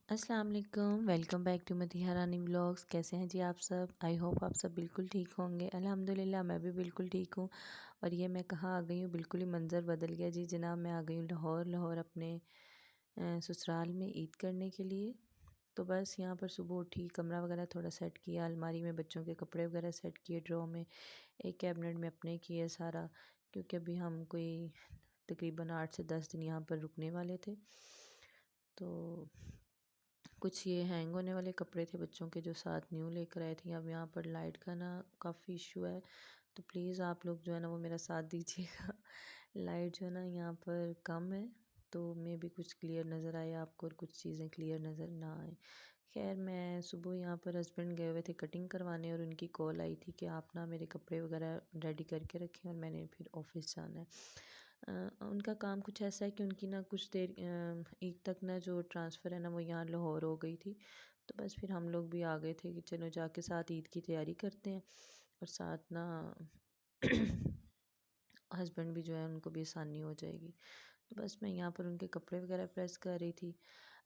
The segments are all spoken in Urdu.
السلام علیکم، welcome back to Madiha Rani vlogs. کیسے ہیں جی آپ سب؟ آئی ہوپ آپ سب بالکل ٹھیک ہوں گے۔ الحمدللہ میں بھی بالکل ٹھیک ہوں۔ اور یہ میں کہاں آ گئی ہوں، بالکل ہی منظر بدل گیا جی جناب۔ میں آ گئی ہوں لاہور اپنے سسرال میں عید کرنے کے لیے۔ تو بس یہاں پر صبح اٹھی، کمرہ وغیرہ تھوڑا سیٹ کیا، الماری میں بچوں کے کپڑے وغیرہ سیٹ کیے، ڈرا میں ایک کیبنٹ میں اپنے کیے سارا، کیونکہ ابھی ہم کوئی تقریباً 8 سے 10 دن یہاں پر رکنے والے تھے۔ تو کچھ یہ ہینگ ہونے والے کپڑے تھے بچوں کے جو ساتھ نیو لے کر آئے تھے۔ اب یہاں پر لائٹ کا نا کافی ایشو ہے، تو پلیز آپ لوگ جو ہے نا وہ میرا ساتھ دیجیے گا۔ لائٹ جو ہے نا یہاں پر کم ہے، تو میں بھی کچھ کلیئر نظر آئے آپ کو اور کچھ چیزیں کلیئر نظر نہ آئیں۔ خیر میں صبح یہاں پر ہسبینڈ گئے ہوئے تھے کٹنگ کروانے، اور ان کی کال آئی تھی کہ آپ نا میرے کپڑے وغیرہ ریڈی کر کے رکھیں اور میں نے پھر آفس جانا ہے۔ ان کا کام کچھ ایسا ہے کہ ان کی نا کچھ دیر عید تک نا جو ٹرانسفر ہے نا وہ یہاں لاہور ہو گئی تھی، تو بس پھر ہم لوگ بھی آ گئے تھے کہ چلو جا کے ساتھ عید کی تیاری کرتے ہیں، اور ساتھ نا ہسبینڈ بھی جو ہے ان کو بھی آسانی ہو جائے گی۔ تو بس میں یہاں پر ان کے کپڑے وغیرہ پریس کر رہی تھی۔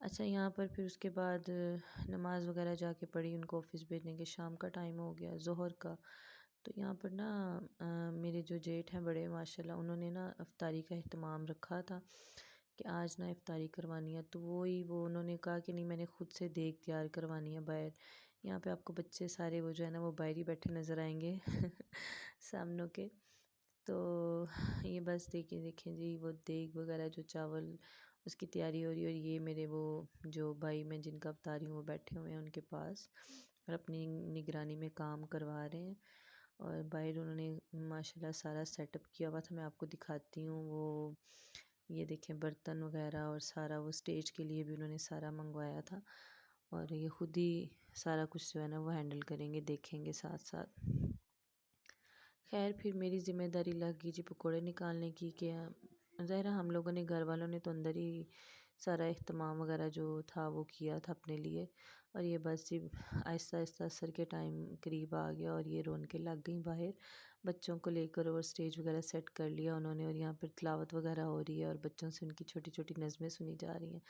اچھا یہاں پر پھر اس کے بعد نماز وغیرہ جا کے پڑھی، ان کو آفس بھیجنے کے، شام کا ٹائم ہو گیا ظہر کا۔ تو یہاں پر نا میرے جو جیٹھ ہیں بڑے ماشاءاللہ، انہوں نے نا افطاری کا اہتمام رکھا تھا کہ آج نا افطاری کروانی ہے، تو وہ انہوں نے کہا کہ نہیں میں نے خود سے دیگ تیار کروانی ہے باہر۔ یہاں پہ آپ کو بچے سارے وہ جو ہے نا وہ باہر ہی بیٹھے نظر آئیں گے سامنوں کے۔ تو یہ بس دیکھیں جی وہ دیگ وغیرہ جو چاول اس کی تیاری ہو رہی ہے، اور یہ میرے وہ جو بھائی میں جن کا افطار ہوں وہ بیٹھے ہوئے ہیں ان کے پاس اور اپنی نگرانی میں کام کروا رہے ہیں۔ اور باہر انہوں نے ماشاءاللہ سارا سیٹ اپ کیا ہوا تھا، میں آپ کو دکھاتی ہوں۔ وہ یہ دیکھیں برتن وغیرہ اور سارا وہ سٹیج کے لیے بھی انہوں نے سارا منگوایا تھا، اور یہ خود ہی سارا کچھ جو ہے نا وہ ہینڈل کریں گے، دیکھیں گے ساتھ ساتھ۔ خیر پھر میری ذمہ داری لگ گئی جی پکوڑے نکالنے کی، کہ ظاہر ہم لوگوں نے گھر والوں نے تو اندر ہی سارا اہتمام وغیرہ جو تھا وہ کیا تھا اپنے لیے، اور یہ بس جی آہستہ آہستہ عصر کے ٹائم قریب آ گیا، اور یہ رونقیں لگ گئیں باہر بچوں کو لے کر، اور سٹیج وغیرہ سیٹ کر لیا انہوں نے، اور یہاں پر تلاوت وغیرہ ہو رہی ہے اور بچوں سے ان کی چھوٹی چھوٹی نظمیں سنی جا رہی ہیں۔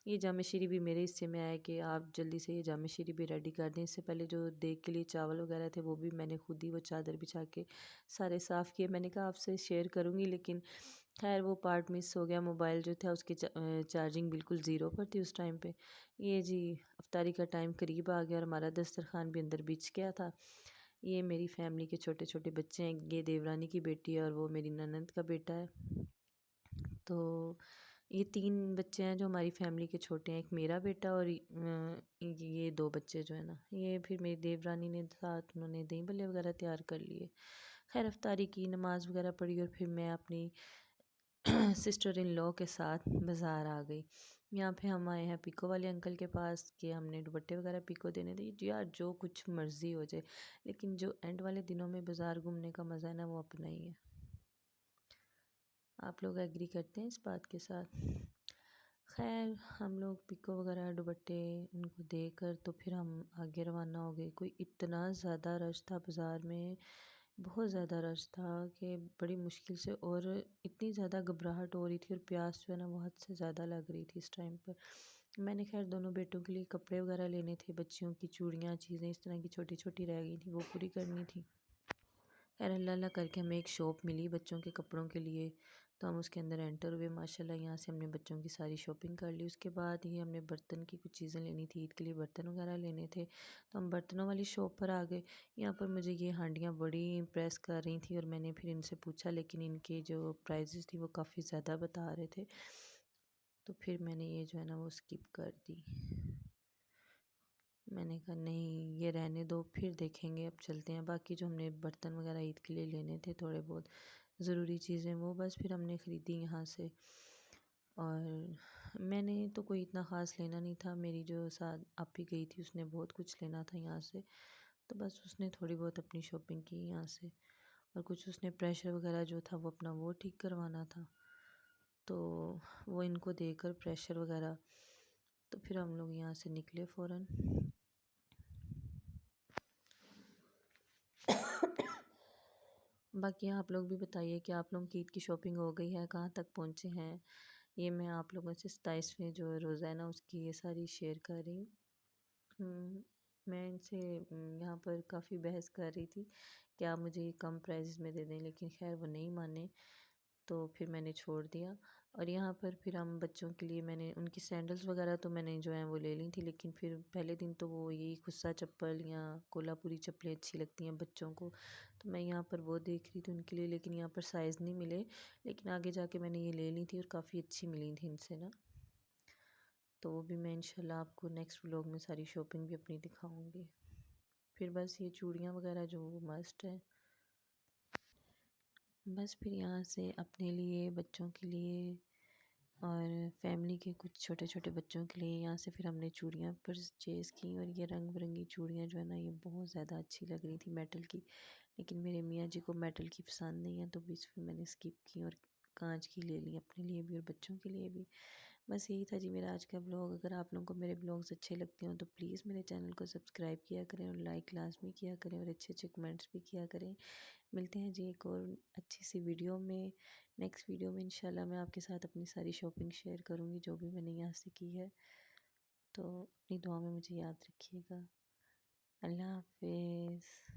یہ جامع شیری بھی میرے حصے میں آیا کہ آپ جلدی سے یہ جامع شیری بھی ریڈی کر دیں۔ اس سے پہلے جو دیگ کے لیے چاول وغیرہ تھے وہ بھی میں نے خود ہی وہ چادر بچھا کے سارے صاف کیے۔ میں نے کہا آپ سے شیئر کروں گی، لیکن خیر وہ پارٹ مس ہو گیا، موبائل جو تھا اس کی چارجنگ بالکل زیرو پر تھی اس ٹائم پہ۔ یہ جی افطاری کا ٹائم قریب آ گیا اور ہمارا دسترخوان بھی اندر بچھ گیا تھا۔ یہ میری فیملی کے چھوٹے چھوٹے بچے ہیں، یہ دیورانی کی بیٹی ہے اور وہ میری نند کا بیٹا ہے۔ تو یہ 3 بچے ہیں جو ہماری فیملی کے چھوٹے ہیں، ایک میرا بیٹا اور یہ 2 بچے جو ہیں نا، یہ پھر میری دیورانی نے ساتھ انہوں نے دہی بھلے وغیرہ تیار کر لیے۔ خیر افطاری کی، نماز وغیرہ پڑھی، اور پھر میں اپنی سسٹر ان لاء کے ساتھ بازار آ گئی۔ یہاں پہ ہم آئے ہیں پیکو والے انکل کے پاس کہ ہم نے دوپٹے وغیرہ پیکو دینے تھے۔ یار جو کچھ مرضی ہو جائے، لیکن جو اینڈ والے دنوں میں بازار گھومنے کا مزہ ہے نا وہ اپنا ہی ہے۔ آپ لوگ ایگری کرتے ہیں اس بات کے ساتھ؟ خیر ہم لوگ پیکو وغیرہ دوپٹے ان کو دے کر تو پھر ہم آگے روانہ ہو گئے۔ کوئی اتنا زیادہ رش تھا بازار میں، بہت زیادہ رش تھا کہ بڑی مشکل سے، اور اتنی زیادہ گھبراہٹ ہو رہی تھی، اور پیاس جو ہے نا وہ حد سے زیادہ لگ رہی تھی اس ٹائم پر۔ میں نے خیر دونوں بیٹوں کے لیے کپڑے وغیرہ لینے تھے، بچیوں کی چوڑیاں چیزیں اس طرح کی چھوٹی چھوٹی رہ گئی تھیں وہ پوری کرنی تھی۔ خیر اللہ اللہ کر کے ہمیں ایک شاپ ملی بچوں کے کپڑوں کے لیے، تو ہم اس کے اندر انٹر ہوئے ماشاءاللہ۔ یہاں سے ہم نے بچوں کی ساری شاپنگ کر لی۔ اس کے بعد ہی ہم نے برتن کی کچھ چیزیں لینی تھی، عید کے لیے برتن وغیرہ لینے تھے، تو ہم برتنوں والی شاپ پر آ گئے۔ یہاں پر مجھے یہ ہانڈیاں بڑی امپریس کر رہی تھیں، اور میں نے پھر ان سے پوچھا، لیکن ان کے جو پرائزز تھی وہ کافی زیادہ بتا رہے تھے، تو پھر میں نے یہ جو ہے نا وہ اسکپ کر دی۔ میں نے کہا نہیں یہ رہنے دو، پھر دیکھیں گے، اب چلتے ہیں۔ باقی جو ہم نے برتن وغیرہ عید کے لیے لینے تھے تھوڑے بہت ضروری چیزیں، وہ بس پھر ہم نے خریدی یہاں سے۔ اور میں نے تو کوئی اتنا خاص لینا نہیں تھا، میری جو ساتھ آپی گئی تھی اس نے بہت کچھ لینا تھا یہاں سے، تو بس اس نے تھوڑی بہت اپنی شاپنگ کی یہاں سے، اور کچھ اس نے پریشر وغیرہ جو تھا وہ اپنا وہ ٹھیک کروانا تھا، تو وہ ان کو دے کر پریشر وغیرہ، تو پھر ہم لوگ یہاں سے نکلے فوراً۔ باقی آپ لوگ بھی بتائیے کہ آپ لوگوں کی عید کی شاپنگ ہو گئی ہے، کہاں تک پہنچے ہیں، یہ میں آپ لوگوں سے 27ویں جو روزہ ہے نا اس کی یہ ساری شیئر کر رہی ہوں۔ میں ان سے یہاں پر کافی بحث کر رہی تھی کہ آپ مجھے یہ کم پرائزز میں دے دیں، لیکن خیر وہ نہیں مانے، تو پھر میں نے چھوڑ دیا۔ اور یہاں پر پھر ہم بچوں کے لیے میں نے ان کی سینڈلز وغیرہ تو میں نے جو ہیں وہ لے لی تھی، لیکن پھر پہلے دن تو وہ یہی خصہ چپل یا کولہاپوری چپلیں اچھی لگتی ہیں بچوں کو، تو میں یہاں پر وہ دیکھ رہی تھی ان کے لیے، لیکن یہاں پر سائز نہیں ملے، لیکن آگے جا کے میں نے یہ لے لی تھی اور کافی اچھی ملی تھی ان سے نا، تو وہ بھی میں انشاءاللہ آپ کو نیکسٹ ولاگ میں ساری شاپنگ بھی اپنی دکھاؤں گی۔ پھر بس یہ چوڑیاں وغیرہ جو مسٹ ہے، بس پھر یہاں سے اپنے لیے، بچوں کے لیے اور فیملی کے کچھ چھوٹے چھوٹے بچوں کے لیے یہاں سے پھر ہم نے چوڑیاں پرچیز کی، اور یہ رنگ برنگی چوڑیاں جو ہے نا یہ بہت زیادہ اچھی لگ رہی تھی میٹل کی، لیکن میرے میاں جی کو میٹل کی پسند نہیں ہے، تو بیچ میں میں نے اسکپ کی اور کانچ کی لے لی اپنے لیے بھی اور بچوں کے لیے بھی۔ بس یہی تھا جی میرا آج کا بلاگ۔ اگر آپ لوگوں کو میرے بلاگز اچھے لگتے ہوں تو پلیز میرے چینل کو سبسکرائب کیا کریں اور لائک لازمی کیا کریں اور اچھے اچھے کمنٹس بھی کیا کریں۔ ملتے ہیں جی ایک اور اچھی سی ویڈیو میں، نیکسٹ ویڈیو میں انشاءاللہ میں آپ کے ساتھ اپنی ساری شاپنگ شیئر کروں گی جو بھی میں نے یہاں سے کی ہے، تو اپنی دعا میں مجھے یاد رکھیے گا۔ اللہ حافظ۔